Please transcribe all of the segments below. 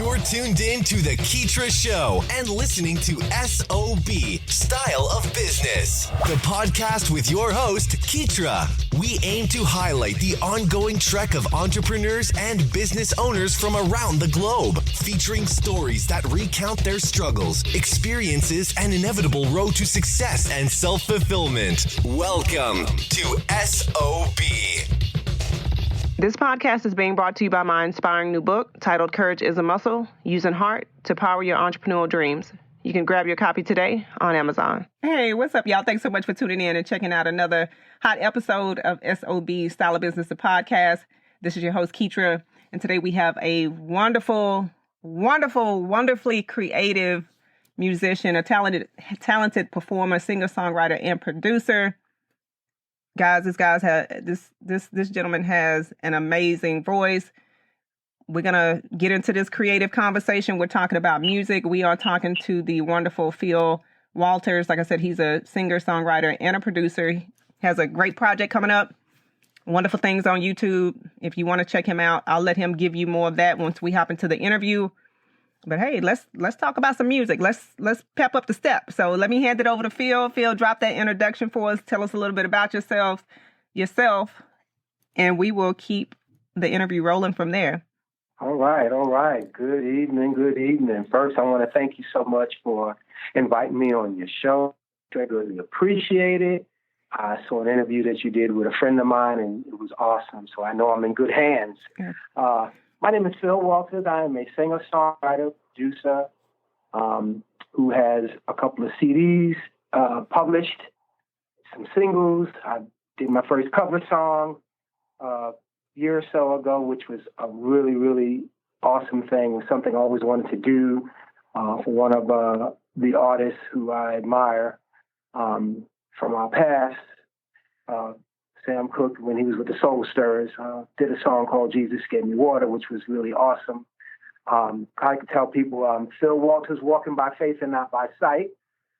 You're tuned in to The Keetria Show and listening to SOB, Style of Business, the podcast with your host, Keetria. We aim to highlight the ongoing trek of entrepreneurs and business owners from around the globe, featuring stories that recount their struggles, experiences, and inevitable road to success and self-fulfillment. Welcome to SOB. This podcast is being brought to you by my inspiring new book titled Courage is a Muscle, Using Heart to Power Your Entrepreneurial Dreams. You can grab your copy today on Amazon. Hey, what's up, y'all? Thanks so much for tuning in and checking out another hot episode of SOB, Style of Business, the podcast. This is your host, Keetria, and today we have a wonderful, wonderfully creative musician, a talented performer, singer-songwriter, and producer. Guys, this gentleman has an amazing voice. We're going to get into this creative conversation. We're talking about music. We are talking to the wonderful Phil Walters. Like I said, he's a singer, songwriter, and a producer. He has a great project coming up. Wonderful things on YouTube. If you want to check him out, I'll let him give you more of that once we hop into the interview. But hey, let's talk about some music. Let's pep up the step. So let me hand it over to Phil. Phil, drop that introduction for us. Tell us a little bit about yourself, and we will keep the interview rolling from there. All right. Good evening. First, I want to thank you so much for inviting me on your show. I really appreciate it. I saw an interview that you did with a friend of mine, and it was awesome. So I know I'm in good hands. Yeah. My name is Phil Walters. I am a singer-songwriter, producer, who has a couple of CDs published, some singles. I did my first cover song a year or so ago, which was a really, really awesome thing. It was something I always wanted to do for one of the artists who I admire from our past. Sam Cooke, when he was with the Soul Stirrers, did a song called Jesus Gave Me Water, which was really awesome. I like to tell people Phil Walters, walking by faith and not by sight,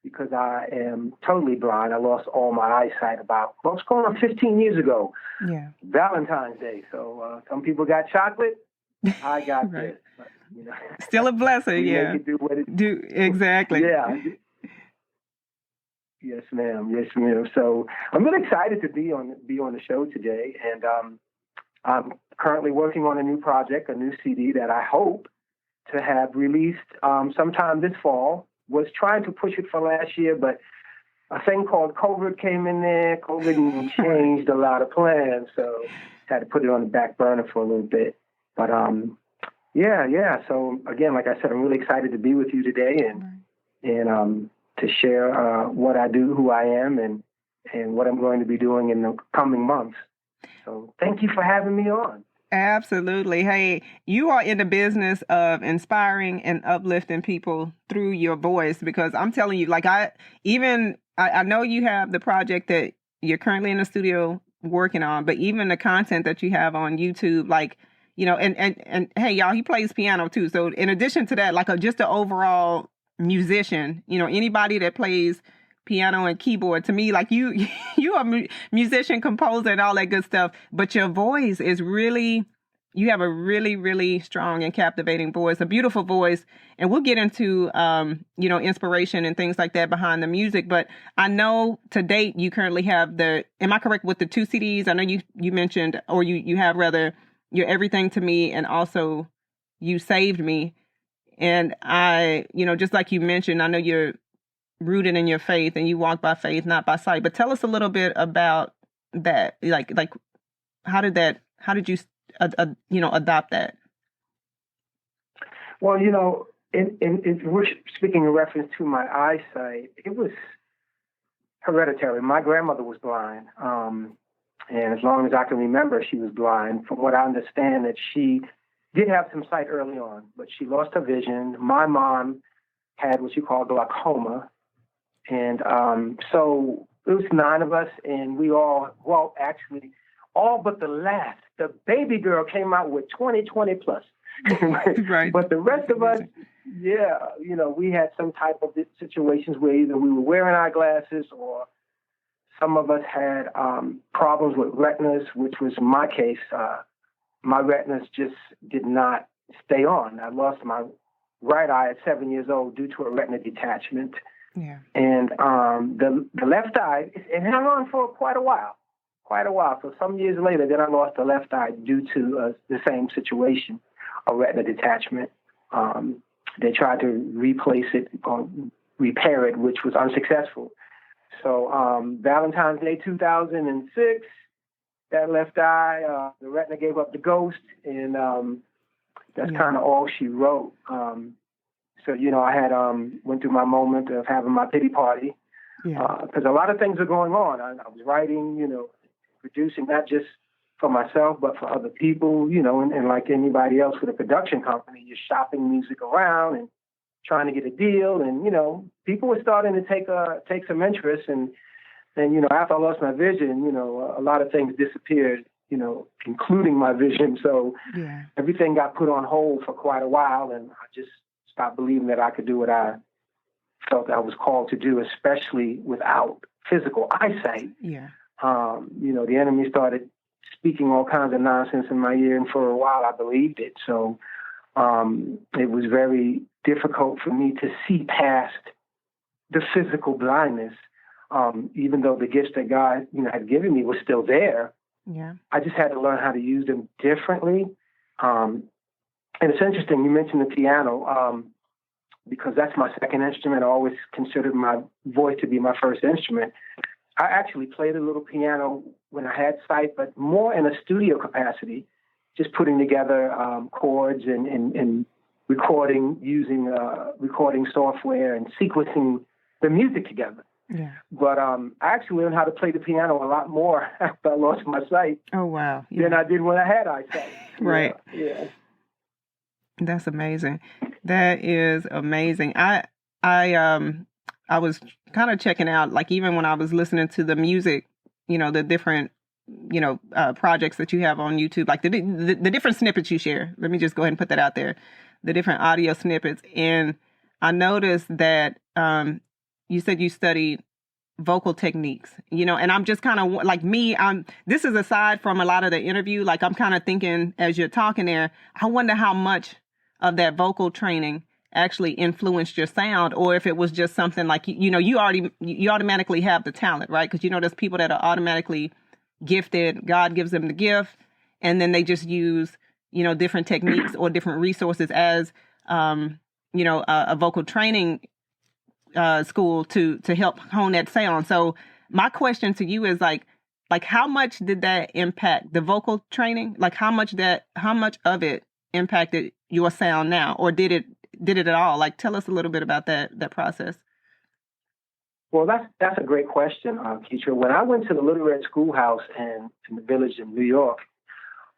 because I am totally blind. I lost all my eyesight it's going on 15 years ago. Yeah. Valentine's Day. So some people got chocolate. I got right. this. But, you know, still a blessing, yeah. Make it do what it do. Exactly. Yeah. Yes, ma'am. So I'm really excited to be on the show today, and I'm currently working on a new project, a new CD that I hope to have released sometime this fall. Was trying to push it for last year, but a thing called COVID came in there. COVID changed a lot of plans, so had to put it on the back burner for a little bit. But yeah. So again, like I said, I'm really excited to be with you today, and to share what I do, who I am, and what I'm going to be doing in the coming months. So thank you for having me on. Absolutely. Hey, you are in the business of inspiring and uplifting people through your voice, because I'm telling you, I know you have the project that you're currently in the studio working on, but even the content that you have on YouTube, and hey, y'all, he plays piano too. So in addition to that, just an overall musician, anybody that plays piano and keyboard, to me, you are a musician, composer, and all that good stuff, but your voice is you have a really, really strong and captivating voice, a beautiful voice, and we'll get into inspiration and things like that behind the music. But I know to date you currently have am I correct with the 2 CDs? I know you mentioned, or you have rather, You're Everything to Me, and also You Saved Me. And I, just like you mentioned, I know you're rooted in your faith and you walk by faith, not by sight. But tell us a little bit about that. How did you adopt that? Well, we're speaking in reference to my eyesight. It was hereditary. My grandmother was blind. And as long as I can remember, she was blind. From what I understand, that she did have some sight early on, but she lost her vision. My mom had what you call glaucoma. And so it was 9 of us, and we all but the baby girl came out with 20 plus. Right. But the rest of us, we had some type of situations where either we were wearing eyeglasses, or some of us had problems with retinas, which was my case. My retinas just did not stay on. I lost my right eye at 7 years old due to a retina detachment. Yeah. And the left eye, it hung on for quite a while. So some years later, then I lost the left eye due to the same situation, a retina detachment. They tried to replace it or repair it, which was unsuccessful. So Valentine's Day 2006, that left eye, the retina gave up the ghost, and that's kind of all she wrote. So, I had went through my moment of having my pity party because a lot of things are going on. I was writing, producing, not just for myself, but for other people, and like anybody else with a production company, you're shopping music around and trying to get a deal. And, people were starting to take some interest. And after I lost my vision, a lot of things disappeared, including my vision. So everything got put on hold for quite a while. And I just stopped believing that I could do what I felt I was called to do, especially without physical eyesight. Yeah. The enemy started speaking all kinds of nonsense in my ear, and for a while I believed it. So it was very difficult for me to see past the physical blindness, even though the gifts that God, had given me was still there. Yeah. I just had to learn how to use them differently. And it's interesting, you mentioned the piano, because that's my second instrument. I always considered my voice to be my first instrument. I actually played a little piano when I had sight, but more in a studio capacity, just putting together chords and recording using recording software and sequencing the music together. Yeah. But I actually learned how to play the piano a lot more after I lost my sight. Oh, wow. Than I did when I had eyesight. Right. Yeah. That's amazing. That is amazing. I was kind of checking out, like even when I was listening to the music, the different, projects that you have on YouTube, like the different snippets you share. Let me just go ahead and put that out there. The different audio snippets. And I noticed that you said you studied vocal techniques, and I'm just kind of like me, this is aside from a lot of the interview, like I'm kind of thinking as you're talking there, I wonder how much of that vocal training actually influenced your sound, or if it was just something like, you automatically have the talent, right? Because, there's people that are automatically gifted. God gives them the gift, and then they just use, different techniques or different resources as, a vocal training school to help hone that sound. So my question to you is like how much did that impact the vocal training? Like how much of it impacted your sound now, or did it at all? Like, tell us a little bit about that process. Well, that's a great question, Keetria. When I went to the Little Red Schoolhouse in the Village in New York,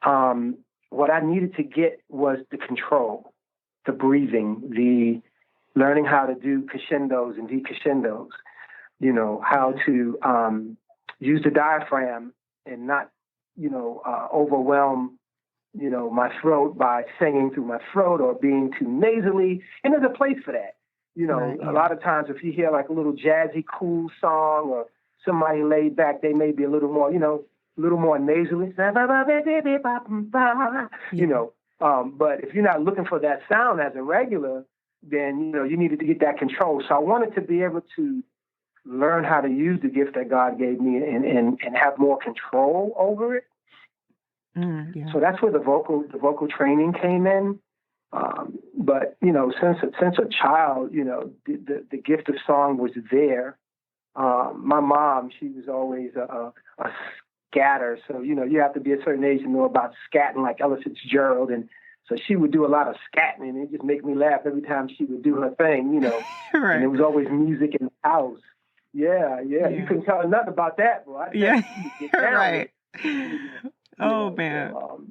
what I needed to get was the control, the breathing, the learning how to do crescendos and decrescendos, how to use the diaphragm and not, overwhelm, my throat by singing through my throat or being too nasally. And there's a place for that. A lot of times if you hear like a little jazzy, cool song or somebody laid back, they may be a little more, a little more nasally, but if you're not looking for that sound as a regular, then, you needed to get that control. So I wanted to be able to learn how to use the gift that God gave me and have more control over it. So that's where the vocal training came in. But, since a child, the gift of song was there. My mom, she was always a scatter. So, you have to be a certain age to know about scatting like Ella Fitzgerald. And so she would do a lot of scatting, and it just make me laugh every time she would do her thing, Right. And it was always music in the house. Yeah. You couldn't tell her nothing about that, boy. Right. Oh, man. So,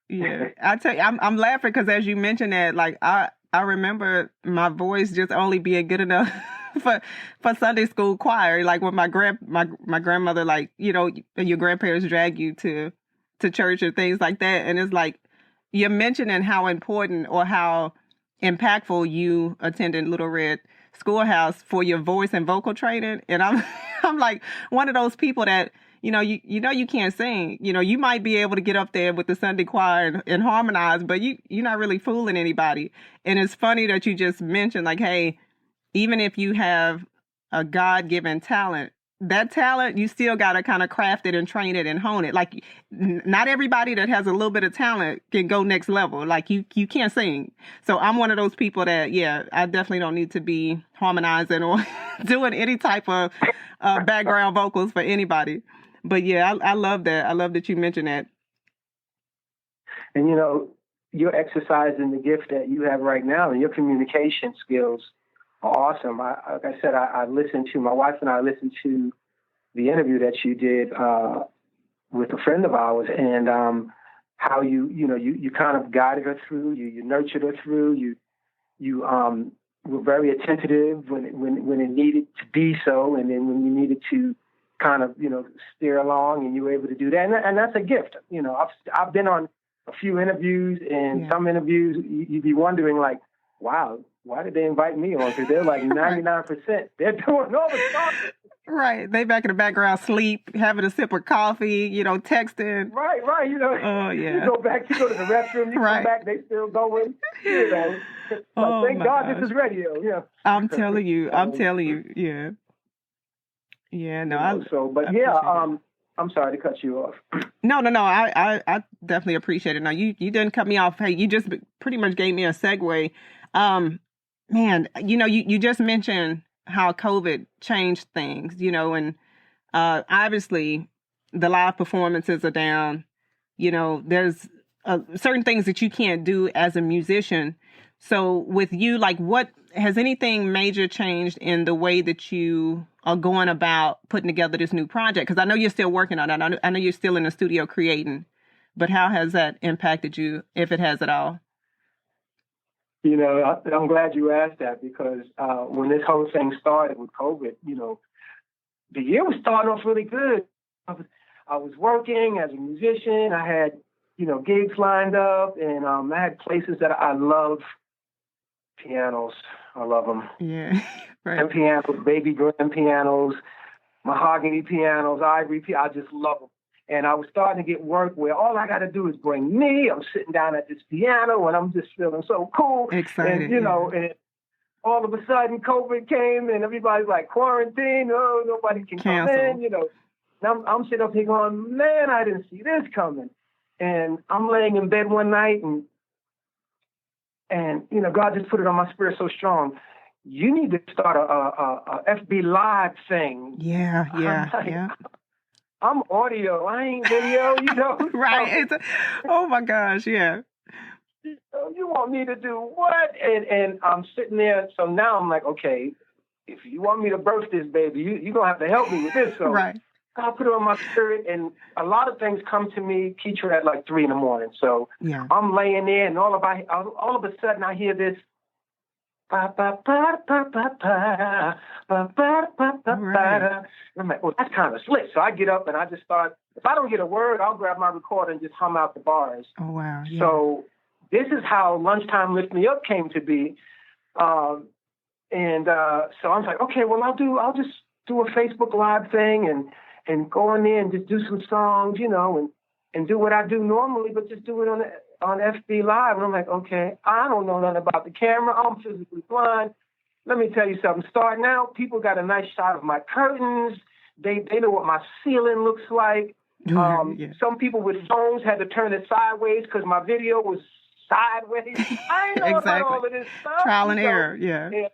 yeah. I tell you, I'm laughing because as you mentioned that, like, I remember my voice just only being good enough for Sunday school choir. Like when my grandmother, like, your grandparents drag you to church or things like that. And it's like, you're mentioning how important or how impactful you attended Little Red Schoolhouse for your voice and vocal training. And I'm like one of those people that, you can't sing. You might be able to get up there with the Sunday choir and harmonize, but you're not really fooling anybody. And it's funny that you just mentioned, like, hey, even if you have a God-given talent, that talent, you still got to kind of craft it and train it and hone it. Like, not everybody that has a little bit of talent can go next level. Like, you can't sing. So I'm one of those people that, I definitely don't need to be harmonizing or doing any type of background vocals for anybody. But I love that. I love that you mentioned that. And, you're exercising the gift that you have right now, and your communication skills are awesome. Like I said, my wife and I listened to the interview that you did with a friend of ours, and how you kind of guided her through, you nurtured her through, you were very attentive when it needed to be so, and then when you needed to kind of steer along, and you were able to do that, and that's a gift. I've been on a few interviews, and some interviews you'd be wondering, like, wow, why did they invite me on? Because they're like 99%. They're doing all the talking. Right. They back in the background, sleep, having a sip of coffee, texting. Right. Oh, yeah. You go to the restroom, you come back, they still going. Thank God gosh. this is radio. Yeah. I'm telling you. Yeah. Yeah, no. I'm sorry to cut you off. No. I definitely appreciate it. Now, you didn't cut me off. Hey, you just pretty much gave me a segue. Man, you just mentioned how COVID changed things, and obviously the live performances are down. There's certain things that you can't do as a musician. So with you, like, what has anything major changed in the way that you are going about putting together this new project? Because I know you're still working on it. I know you're still in the studio creating, but how has that impacted you, if it has at all? I'm glad you asked that, because when this whole thing started with COVID, the year was starting off really good. I was working as a musician. I had, gigs lined up, and I had places that I love. Pianos, I love them. Yeah, right. And pianos, baby grand pianos, mahogany pianos, ivory pianos. I just love them. And I was starting to get work where all I got to do is bring me. I'm sitting down at this piano, and I'm just feeling so cool. Excited. And, and all of a sudden COVID came, and everybody's like, quarantine, nobody can come in, And I'm sitting up here going, man, I didn't see this coming. And I'm laying in bed one night, and God just put it on my spirit so strong. You need to start a FB Live thing. Yeah. I'm audio. I ain't video, Right. Oh, my gosh, yeah. You want me to do what? And I'm sitting there. So now I'm like, okay, if you want me to birth this baby, you're going to have to help me with this. So right. God put it on my spirit. And a lot of things come to me, Keetria, at like 3 a.m. So I'm laying there, and all of a sudden I hear this. Ba, ba, ba, ba, ba, ba, ba, ba, ba, ba, ba. I'm like, oh, that's kind of slick. So I get up and I just start. If I don't get a word, I'll grab my recorder and just hum out the bars. Oh, wow. Yeah. So this is how Lunchtime Lift Me Up came to be. So I was like, okay, well, I'll just do a Facebook Live thing and go in there and just do some songs, and do what I do normally, but just do it on FB Live. And I'm like, okay, I don't know nothing about the camera. I'm physically blind. Let me tell you something. Starting out, people got a nice shot of my curtains. They know what my ceiling looks like. Some people with phones had to turn it sideways because my video was sideways. I ain't know about all of this stuff. Trial and error, yeah.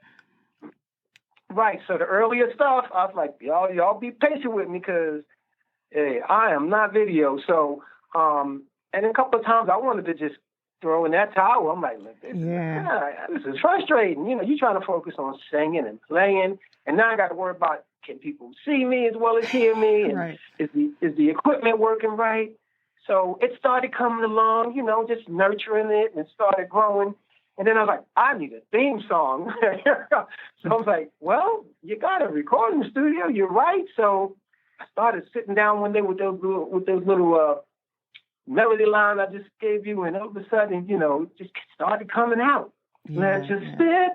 Right. So the earlier stuff, I was like, y'all be patient with me, because hey, I am not video. So, and a couple of times I wanted to just throw in that towel. I'm like, this is frustrating. You're trying to focus on singing and playing, and now I got to worry about, can people see me as well as hear me? And right. Is the equipment working right? So it started coming along, just nurturing it, and it started growing. And then I was like, I need a theme song. So I was like, well, you got a recording studio. You're right. So I started sitting down one day with those little melody lines I just gave you, and all of a sudden, just started coming out. Let's just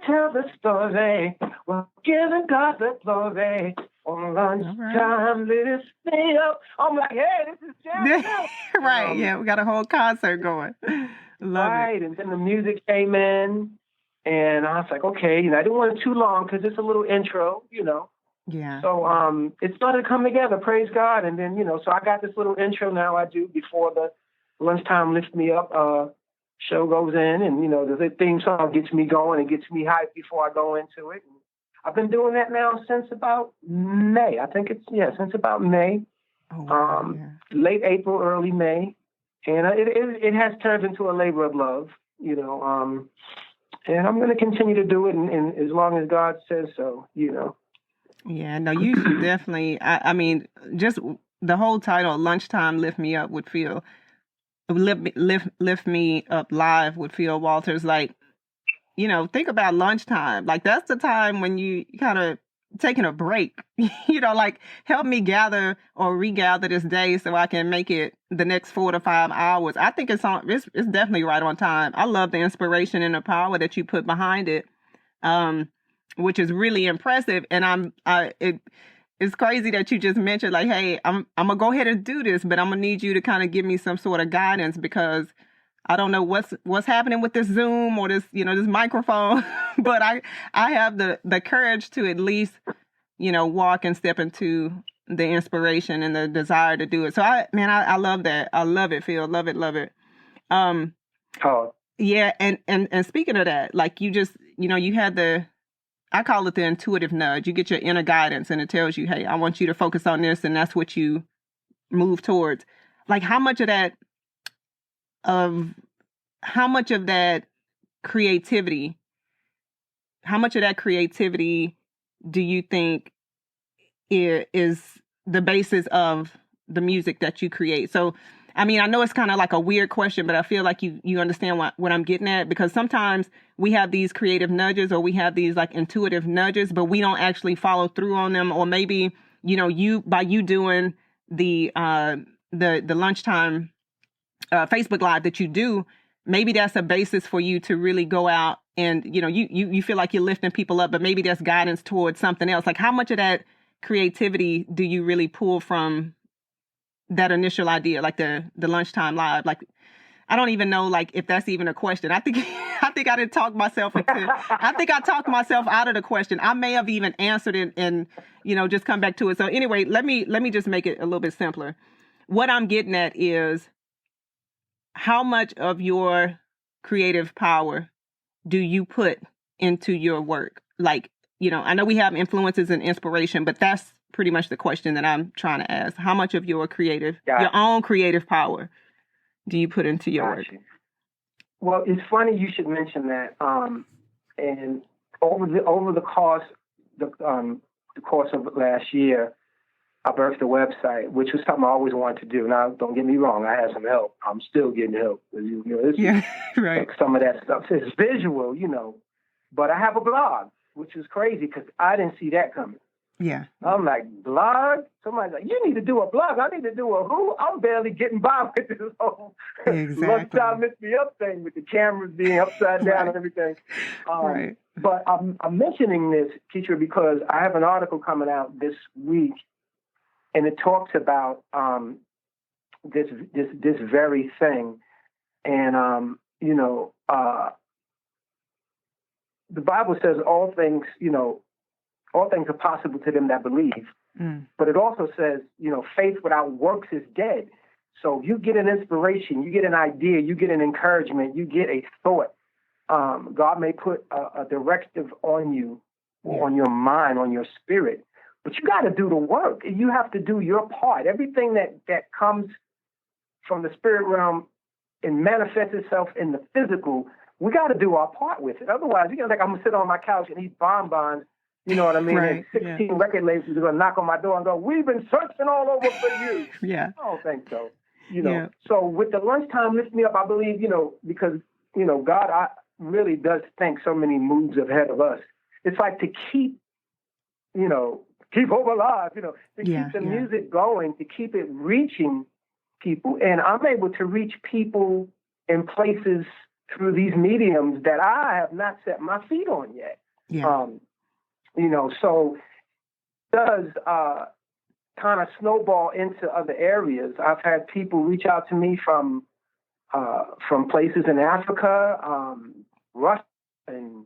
tell the story. We're giving God the glory. On lunchtime, lift me up. I'm like, hey, this is jam. Right, yeah, we got a whole concert going. Love right, it. and then the music came in, and I was like, okay, I didn't want it too long because it's a little intro, Yeah. So it started to come together, praise God. And then, so I got this little intro now I do before the lunchtime lift me up show goes in. And, the theme song gets me going and gets me hyped before I go into it. And I've been doing that now since about May. I think since about May. Oh, wow, Late April, early May. And it has turned into a labor of love, and I'm going to continue to do it and as long as God says so, Yeah, no, you should definitely. I mean, just the whole title, "Lunchtime Lift Me Up," would feel lift me up live would feel Walter's like, think about lunchtime. Like that's the time when you kind of taking a break. Like help me gather or regather this day so I can make it the next 4 to 5 hours. I think it's definitely right on time. I love the inspiration and the power that you put behind it. Which is really impressive. And it's crazy that you just mentioned like, hey, I'm gonna go ahead and do this, but I'm gonna need you to kind of give me some sort of guidance because I don't know what's happening with this Zoom or this, this microphone, but I have the courage to at least, walk and step into the inspiration and the desire to do it. So I love that. I love it, Phil. Love it, love it. Yeah, and speaking of that, like you just, you had I call it the intuitive nudge. You get your inner guidance and it tells you, hey, I want you to focus on this, and that's what you move towards. Like how much of that creativity do you think is the basis of the music that you create? So, I mean, I know it's kind of like a weird question, but I feel like you understand what I'm getting at, because sometimes we have these creative nudges or we have these like intuitive nudges, but we don't actually follow through on them. Or maybe, by you doing the lunchtime Facebook Live that you do, maybe that's a basis for you to really go out and, you feel like you're lifting people up, but maybe that's guidance towards something else. Like how much of that creativity do you really pull from that initial idea, like the lunchtime live? Like, I don't even know, like, if that's even a question. I think I didn't talk myself I think I talked myself out of the question. I may have even answered it and, just come back to it. So anyway, let me just make it a little bit simpler. What I'm getting at is how much of your creative power do you put into your work? Like, I know we have influences and inspiration, but that's pretty much the question that I'm trying to ask. How much of your own creative power do you put into your work? Well, it's funny you should mention that. And over the course of last year, I birthed a website, which was something I always wanted to do. Now, don't get me wrong, I had some help. I'm still getting help. Right. Like some of that stuff is visual, But I have a blog, which is crazy because I didn't see that coming. Yeah. I'm like, blog? Somebody's like, you need to do a blog. I need to do a who? I'm barely getting by with this whole lunchtime lift me up thing with the cameras being upside down and everything. Right. But I'm mentioning this, Keetria, because I have an article coming out this week, and it talks about this very thing. And, the Bible says all things are possible to them that believe. But it also says, faith without works is dead. So you get an inspiration, you get an idea, you get an encouragement, you get a thought. God may put a directive on you, on your mind, on your spirit, but you got to do the work. You have to do your part. Everything that comes from the spirit realm and manifests itself in the physical, we got to do our part with it. Otherwise, I'm going to sit on my couch and eat bonbons. You know what I mean? Right. And 16 record labels are going to knock on my door and go, we've been searching all over for you. Yeah. I don't think so. So with the lunchtime lift me up, I believe, because, God really does think so many moves ahead of us. It's like to keep hope alive, to keep the music going, to keep it reaching people. And I'm able to reach people in places through these mediums that I have not set my feet on yet. Yeah. So does kind of snowball into other areas. I've had people reach out to me from places in Africa, Russia, and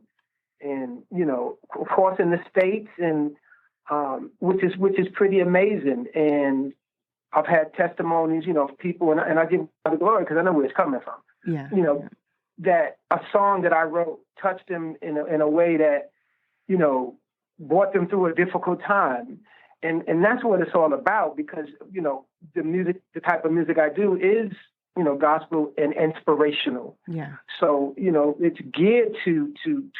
of course in the States, and which is pretty amazing. And I've had testimonies, of people, and I give God the glory because I know where it's coming from. Yeah. That a song that I wrote touched them in a way that, brought them through a difficult time. And that's what it's all about, because, the type of music I do is, gospel and inspirational. Yeah. So, it's geared to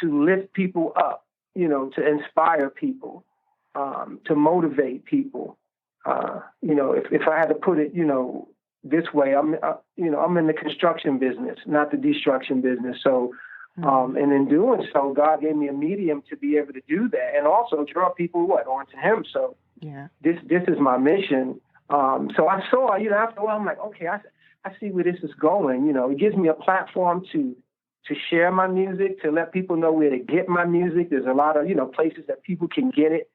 lift people up, to inspire people, to motivate people. If I had to put it, this way, I'm in the construction business, not the destruction business. So, and in doing so, God gave me a medium to be able to do that, and also draw people onto Him. So, this is my mission. So I saw, after a while, I'm like, okay, I see where this is going. It gives me a platform to share my music, to let people know where to get my music. There's a lot of places that people can get it.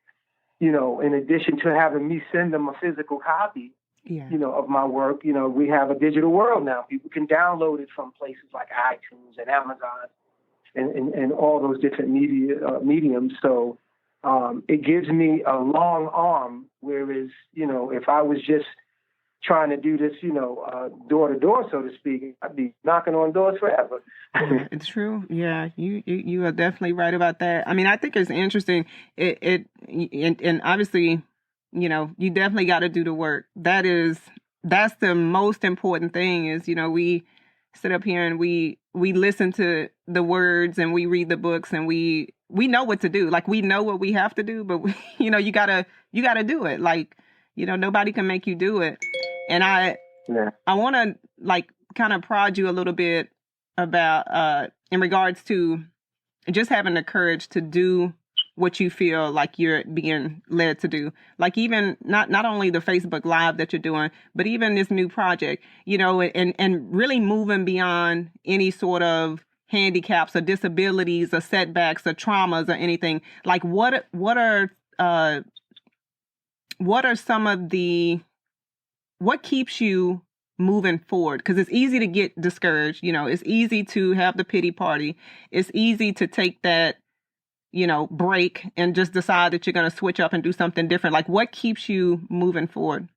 In addition to having me send them a physical copy. Of my work. We have a digital world now. People can download it from places like iTunes and Amazon and all those different mediums. So it gives me a long arm, whereas, if I was just trying to do this, door to door, so to speak, I'd be knocking on doors forever. Yeah, it's true. Yeah, you are definitely right about that. I mean, I think it's interesting. And obviously, you definitely got to do the work. That's the most important thing is, we sit up here and we listen to the words and we read the books and we know what to do. Like, we know what we have to do, but you gotta do it. Like, nobody can make you do it. And I want to kind of prod you a little bit about, in regards to just having the courage to do what you feel like you're being led to do. Like, even not only the Facebook Live that you're doing, but even this new project, and really moving beyond any sort of handicaps or disabilities or setbacks or traumas or anything. Like, what are some of what keeps you moving forward? Because it's easy to get discouraged. It's easy to have the pity party. It's easy to take that, break and just decide that you're going to switch up and do something different. Like, what keeps you moving forward?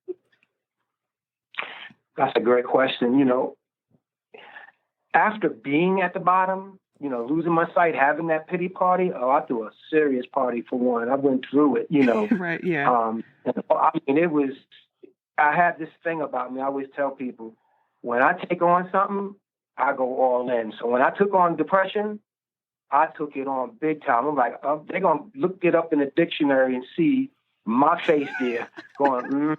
That's a great question. After being at the bottom, losing my sight, having that pity party, I threw a serious party for one. I went through it, Right, yeah. I mean, I had this thing about me. I always tell people, when I take on something, I go all in. So when I took on depression, I took it on big time. I'm like, they're going to look it up in the dictionary and see my face there going,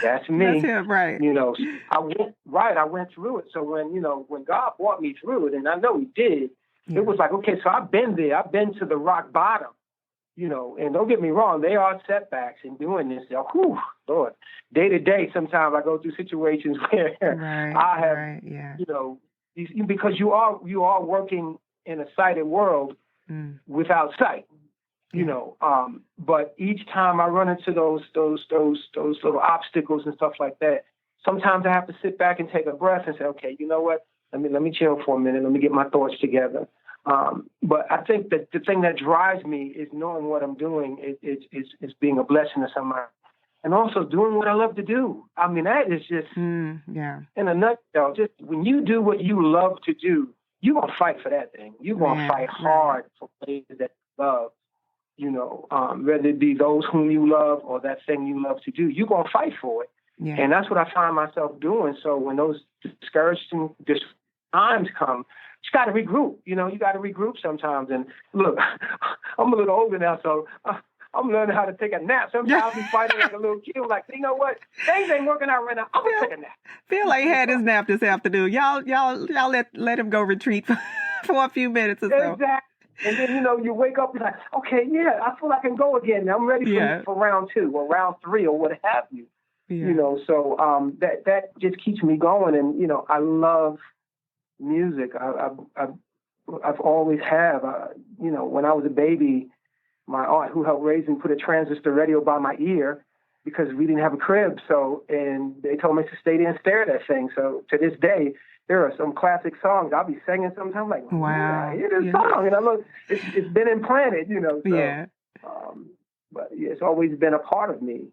that's me. That's him, right. I went through it. So when God brought me through it, and I know He did, it was like, okay, so I've been there. I've been to the rock bottom, and don't get me wrong, there are setbacks in doing this. Whew, Lord, day to day, sometimes I go through situations where I have, because you are working in a sighted world without sight. But each time I run into those little obstacles and stuff like that, sometimes I have to sit back and take a breath and say, okay, you know what? Let me chill for a minute. Let me get my thoughts together. But I think that the thing that drives me is knowing what I'm doing is being a blessing to somebody, and also doing what I love to do. I mean, that is just in a nutshell. Just when you do what you love to do, you're gonna fight for that thing. You're gonna fight hard for places that you love. Whether it be those whom you love or that thing you love to do, you're going to fight for it. Yeah. And that's what I find myself doing. So when those discouraging times come, you got to regroup. You got to regroup sometimes. And look, I'm a little older now, so I'm learning how to take a nap. Sometimes I'll be fighting like a little kid. Like, you know what? Things ain't working out right now. I'm going to take a nap. Phil like had his nap this afternoon. Y'all let him go retreat for a few minutes or so. Exactly. And then, you wake up and like, okay, I feel I can go again. I'm ready for round 2 or round 3 or what have you. Yeah. So that just keeps me going. And, I love music. I've always have. When I was a baby, my aunt who helped raise me put a transistor radio by my ear because we didn't have a crib. So, and they told me to stay there and stare at that thing. So to this day, there are some classic songs I'll be singing sometimes like, wow, I hear this song. And I look, it's been implanted, So, yeah. But yeah, it's always been a part of me,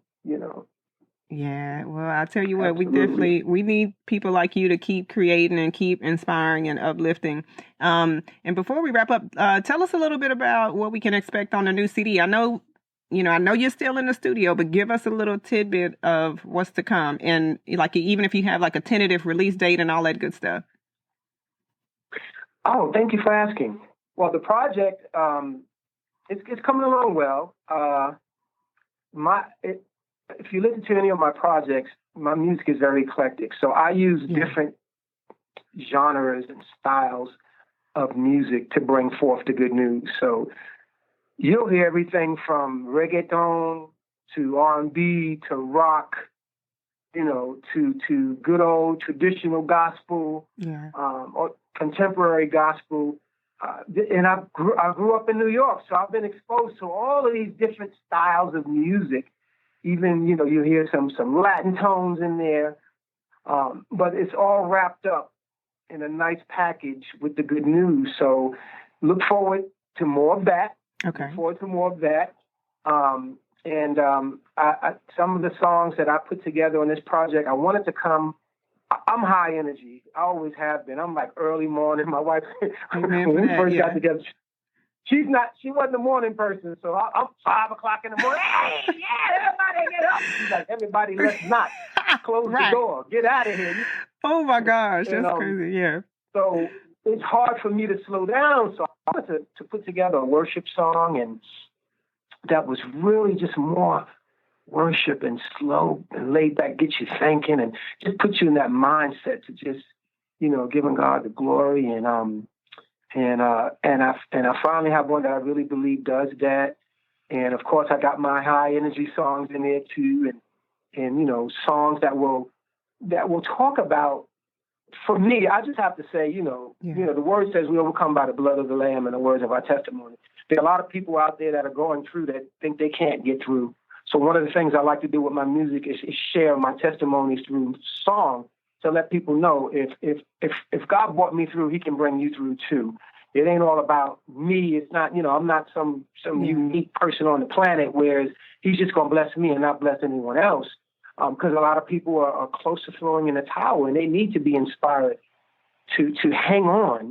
Yeah, well, I tell you what, Absolutely. we need people like you to keep creating and keep inspiring and uplifting. And before we wrap up, tell us a little bit about what we can expect on the new CD. I know you're still in the studio, but give us a little tidbit of what's to come, and like even if you have like a tentative release date and all that good stuff. Oh, thank you for asking. Well, the project, it's coming along well. If you listen to any of my projects, my music is very eclectic. So I use different genres and styles of music to bring forth the good news. So you'll hear everything from reggaeton to R&B to rock, to good old traditional gospel, or contemporary gospel. And I grew up in New York, so I've been exposed to all of these different styles of music. Even, you hear some Latin tones in there, but it's all wrapped up in a nice package with the good news. So look forward to more of that. Okay. Look forward to more of that. Some of the songs that I put together on this project, I wanted to come. I'm high energy. I always have been. I'm like early morning. My wife, when we first got together, she wasn't a morning person. So I'm 5 o'clock in the morning. Hey, everybody get up. She's like, everybody, let's not close the door. Get out of here. Oh my gosh, that's crazy. Yeah. So it's hard for me to slow down. So I wanted to put together a worship song, and that was really just more worship and slow and laid back, get you thinking and just put you in that mindset to just, giving God the glory. And I finally have one that I really believe does that. And of course I got my high energy songs in there too. And songs that will talk about, for me, I just have to say, the word says we overcome by the blood of the Lamb and the words of our testimony. There are a lot of people out there that are going through that think they can't get through. So one of the things I like to do with my music is share my testimonies through song to let people know if God brought me through, he can bring you through too. It ain't all about me. It's not, I'm not some unique person on the planet, whereas he's just going to bless me and not bless anyone else. Because a lot of people are close to throwing in the towel, and they need to be inspired to hang on,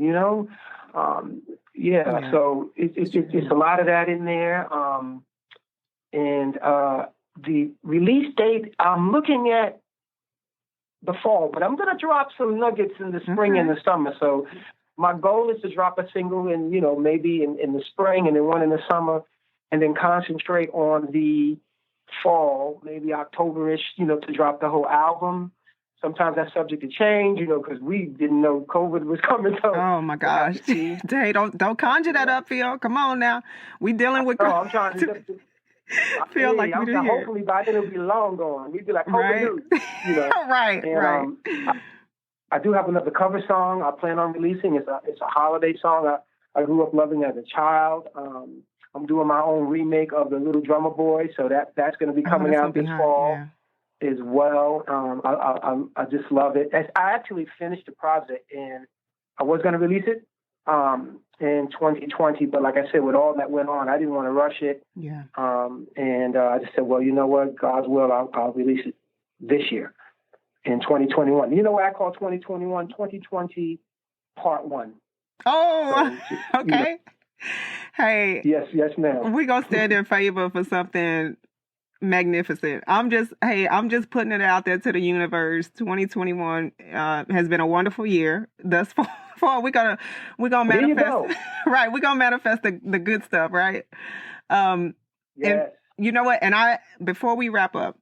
So it's a lot of that in there. The release date, I'm looking at the fall, but I'm going to drop some nuggets in the spring and the summer. So my goal is to drop a single in, maybe in the spring and then one in the summer, and then concentrate on the fall, maybe October-ish, to drop the whole album. Sometimes that's subject to change, because we didn't know COVID was coming. So oh my gosh. Hey, don't conjure that up, Phil. Come on now. We dealing with COVID. I'm trying to feel like we didn't hear. Hopefully by then it'll be long gone. We'd be like, right. Right, and, right. I do have another cover song I plan on releasing. It's a holiday song I grew up loving as a child. I'm doing my own remake of the Little Drummer Boy, so that's going to be coming out this fall as well. I just love it. I actually finished the project, and I was going to release it in 2020, but like I said, with all that went on, I didn't want to rush it. Yeah. And I just said, well, you know what, God's will, I'll release it this year in 2021. You know what I call 2021? 2020 Part 1. Oh, so, okay. Hey. Yes, ma'am. We're going to stand in favor for something magnificent. I'm just putting it out there to the universe. 2021 has been a wonderful year thus far. We're gonna manifest. Right. We're gonna manifest the good stuff, right? Yes. And you know what? And before we wrap up,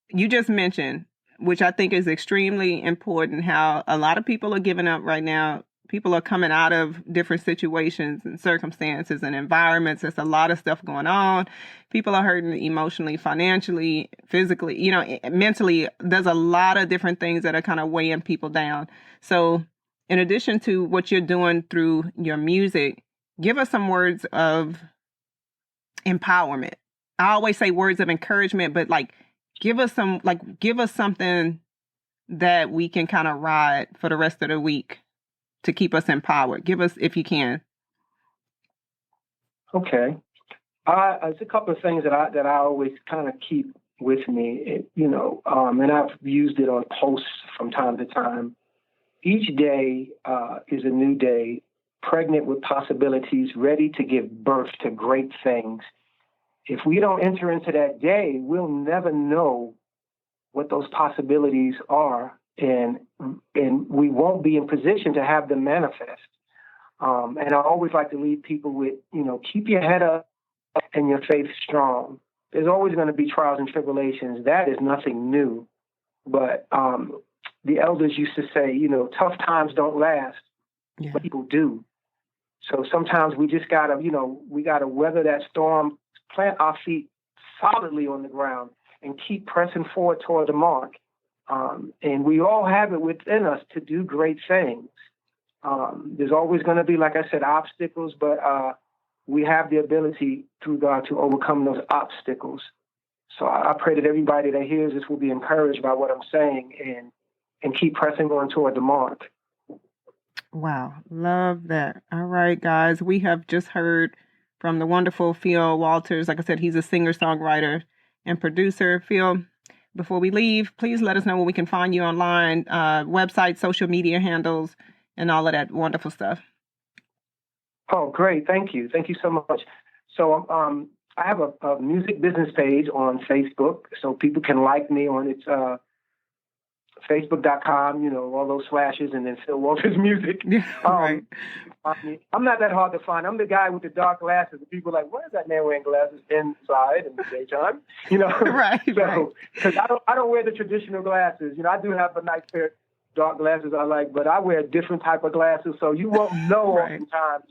you just mentioned, which I think is extremely important, how a lot of people are giving up right now. People are coming out of different situations and circumstances and environments. There's a lot of stuff going on. People are hurting emotionally, financially, physically, mentally. There's a lot of different things that are kind of weighing people down. So in addition to what you're doing through your music, give us some words of empowerment. I always say words of encouragement, but like, give us something that we can kind of ride for the rest of the week to keep us empowered. Give us, if you can. Okay. There's a couple of things that I always kind of keep with me, and I've used it on posts from time to time. Each day is a new day, pregnant with possibilities, ready to give birth to great things. If we don't enter into that day, we'll never know what those possibilities are, and we won't be in position to have them manifest. And I always like to leave people with, keep your head up and your faith strong. There's always going to be trials and tribulations. That is nothing new. But the elders used to say, tough times don't last, but people do. So sometimes we just got to, we got to weather that storm, plant our feet solidly on the ground, and keep pressing forward toward the mark. And we all have it within us to do great things. There's always going to be, like I said, obstacles, but we have the ability through God to overcome those obstacles. So I pray that everybody that hears this will be encouraged by what I'm saying and keep pressing on toward the mark. Wow. Love that. All right, guys. We have just heard from the wonderful Phil Walters. Like I said, he's a singer-songwriter and producer. Phil, before we leave, please let us know where we can find you online, website, social media handles, and all of that wonderful stuff. Oh, great. Thank you. Thank you so much. So I have a music business page on Facebook, so people can like me on its Facebook.com, all those slashes, and then Phil Walters Music. Right. I'm not that hard to find. I'm the guy with the dark glasses. People are like, what is that man wearing glasses inside in the daytime? Right. So, because I don't wear the traditional glasses. I do have a nice pair of dark glasses I like, but I wear a different type of glasses, so you won't know right. oftentimes,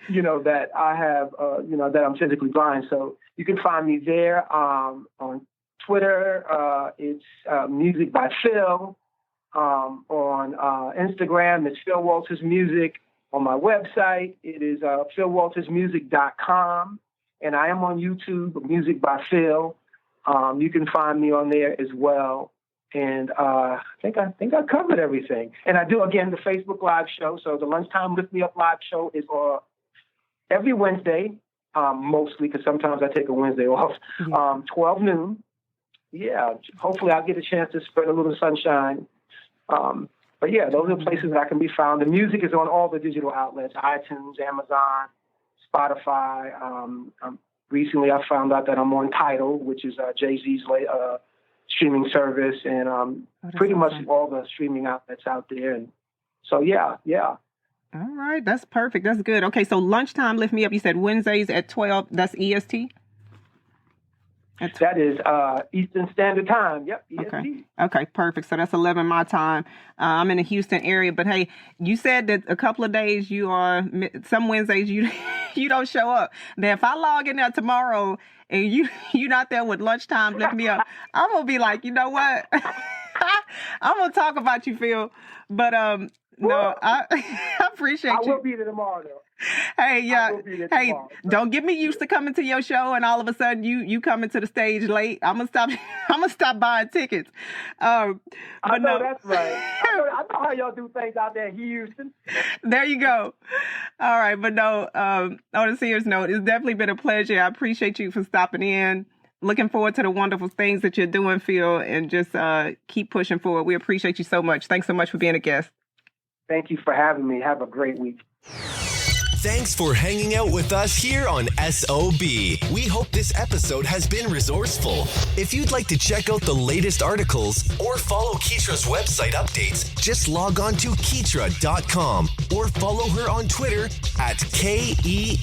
that I have, that I'm physically blind. So you can find me there on Twitter. It's Music by Phil. On Instagram, it's Phil Walters Music. On my website, it is philwaltersmusic.com. And I am on YouTube, Music by Phil. You can find me on there as well. And I think I covered everything. And I do, again, the Facebook Live show. So the Lunchtime Lift Me Up Live show is every Wednesday, mostly, because sometimes I take a Wednesday off, 12 noon. Yeah, hopefully I'll get a chance to spread a little sunshine. But yeah, those are places that I can be found. The music is on all the digital outlets, iTunes, Amazon, Spotify. Recently I found out that I'm on Tidal, which is Jay-Z's streaming service, and pretty much all the streaming outlets out there. And so, yeah. All right, that's perfect. That's good. Okay, so Lunchtime Lift Me Up, you said Wednesdays at 12. That's EST? That is Eastern Standard Time. Yep. EST. Okay, perfect. So that's 11 my time. I'm in the Houston area, but hey, you said that a couple of days some Wednesdays you don't show up. Then if I log in there tomorrow and you're not there with Lunchtime Lift Me Up, I'm gonna be like, you know what? I'm gonna talk about you, Phil. But no, I appreciate you. I will be there tomorrow, though. Hey, hey, don't get me used to coming to your show and all of a sudden you coming to the stage late. I'm gonna stop buying tickets. I know that's right. I know how y'all do things out there in Houston. There you go. All right, but no, on a serious note, it's definitely been a pleasure. I appreciate you for stopping in. Looking forward to the wonderful things that you're doing, Phil, and just keep pushing forward. We appreciate you so much. Thanks so much for being a guest. Thank you for having me. Have a great week. Thanks for hanging out with us here on SOB. We hope this episode has been resourceful. If you'd like to check out the latest articles or follow Keetria's website updates, just log on to Keetria.com or follow her on Twitter at KEETRIA.